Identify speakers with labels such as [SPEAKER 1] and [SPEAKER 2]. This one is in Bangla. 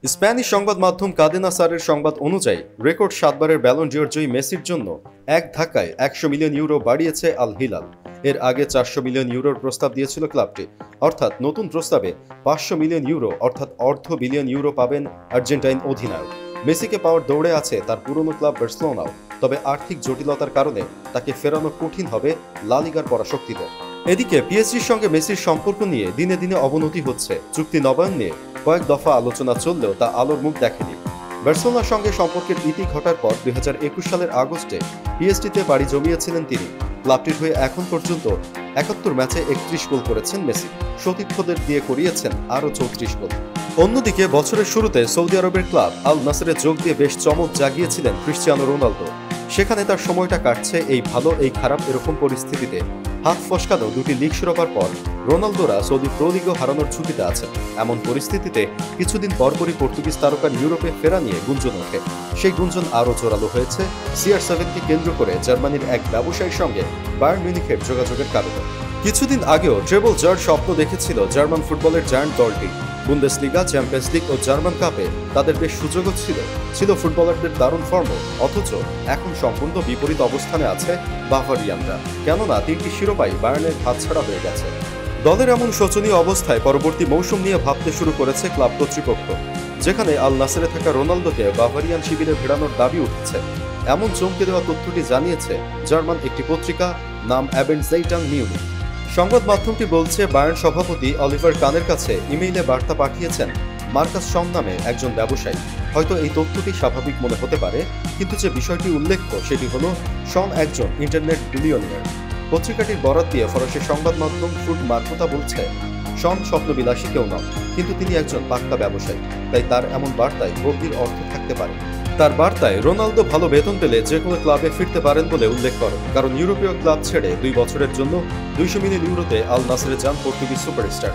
[SPEAKER 1] স্প্যানিশ সংবাদ মাধ্যম কাদেনা সারের সংবাদ অনুযায়ী রেকর্ড 7বারের ব্যালন ডিওর জয়ী মেসির জন্য এক ধাক্কায় 100 মিলিয়ন ইউরো বাড়িয়েছে আল হিলাল। এর আগে 400 মিলিয়ন ইউরোর প্রস্তাব দিয়েছিল ক্লাবটি। অর্থাৎ নতুন প্রস্তাবে 500 মিলিয়ন ইউরো অর্থাৎ অর্ধ বিলিয়ন ইউরো পাবেন আর্জেন্টাইন অধিনায়ক। মেসিকে পাওয়ার দৌড়ে আছে তার পুরনো ক্লাব বার্সেলোনাও। তবে আর্থিক জটিলতার কারণে তাকে ফেরানো কঠিন হবে লা লিগার পরাশক্তিদের। এদিকে পিএসজির সঙ্গে মেসির সম্পর্ক নিয়ে দিনে দিনে অবনতি হচ্ছে। চুক্তি নবায়ন নিয়ে কয়েক দফা আলোচনা চললেও তা আলোর মুখ দেখেনি। বার্সেলোনার সঙ্গে সম্পর্কের ইতি ঘটার পর 2021 সালের আগস্টে পিএসজিতে পাড়ি জমিয়েছিলেন তিনি। ক্লাবটির হয়ে এখন পর্যন্ত 71 ম্যাচে 31 গোল করেছেন মেসি। সতীর্থদের দিয়ে করিয়েছেন আরও 34 গোল। অন্যদিকে বছরের শুরুতে সৌদি আরবের ক্লাব আল নাসরে যোগ দিয়ে বেশ চমক জাগিয়েছিলেন ক্রিশ্চিয়ানো রোনালদো। সেখানে তার সময়টা কাটছে এই ভালো এই খারাপ এরকম পরিস্থিতিতে। হাত ফসকানো দুটি লিগ শিরোপার পর রোনালদোরা সৌদি প্রো লিগও হারানোর ঝুঁকিতে আছেন। এমন পরিস্থিতিতে কিছুদিন পরপরই পর্তুগিজ তারকার ইউরোপে ফেরা নিয়ে গুঞ্জন ওঠে। সেই গুঞ্জন আরও জোরালো হয়েছে CR7কে কেন্দ্র করে জার্মানির এক ব্যবসায়ীর সঙ্গে বায়ার্ন মিউনিখের যোগাযোগের কারণে। কিছুদিন আগেও ট্রেবল জয়ের স্বপ্ন দেখেছিল জার্মান ফুটবলের জায়ান্ট দলটি। বুন্দেসলিগা, চ্যাম্পিয়ন্স লিগ ও জার্মান কাপে তাদের বেশ সুযোগও ছিল ফুটবলারদের দারুণ ফর্মও। অথচ এখন সম্পূর্ণ বিপরীত অবস্থানে আছে বাভারিয়ানরা। কেননা 3টি শিরোপাই বায়ার্নের হাতছাড়া হয়ে গেছে। দলের এমন শোচনীয় অবস্থায় পরবর্তী মৌসুম নিয়ে ভাবতে শুরু করেছে ক্লাব কর্তৃপক্ষ, যেখানে আল নাসেরে থাকা রোনালদোকে বাভারিয়ান শিবিরে ফেরানোর দাবি উঠছে। এমন চমকে দেওয়া তথ্যটি জানিয়েছে জার্মান একটি পত্রিকা, নাম অ্যাবেন্ডজাইটাং মিউনিখ। সংবাদ মাধ্যমটি বলছে বায়ার্ন সভাপতি অলিভার কানের কাছে ইমেইলে বার্তা পাঠিয়েছেন মার্কাস শন নামে একজন ব্যবসায়ী। হয়তো এই তথ্যটি স্বাভাবিক মনে হতে পারে, কিন্তু যে বিষয়টি উল্লেখ্য সেটি হলো শন একজন ইন্টারনেট বিলিয়নিয়ার। পত্রিকাটির বরাত দিয়ে ফরাসি সংবাদ মাধ্যম ফুড মার্কোতা বলছে, শন স্বপ্নবিলাসী কেউ নন, কিন্তু তিনি একজন পাক্কা ব্যবসায়ী। তাই তার এমন বার্তায় গভীর অর্থ থাকতে পারে। তার বার্তায় রোনালদো ভালো বেতন পেলে যে কোনো ক্লাবে ফিরতে পারেন বলে উল্লেখ করেন, কারণ ইউরোপীয় ক্লাব ছেড়ে 2 বছরের জন্য 200 মিলিয়ন ইউরোতে আল নাসরে যান পর্তুগিজ সুপারস্টার।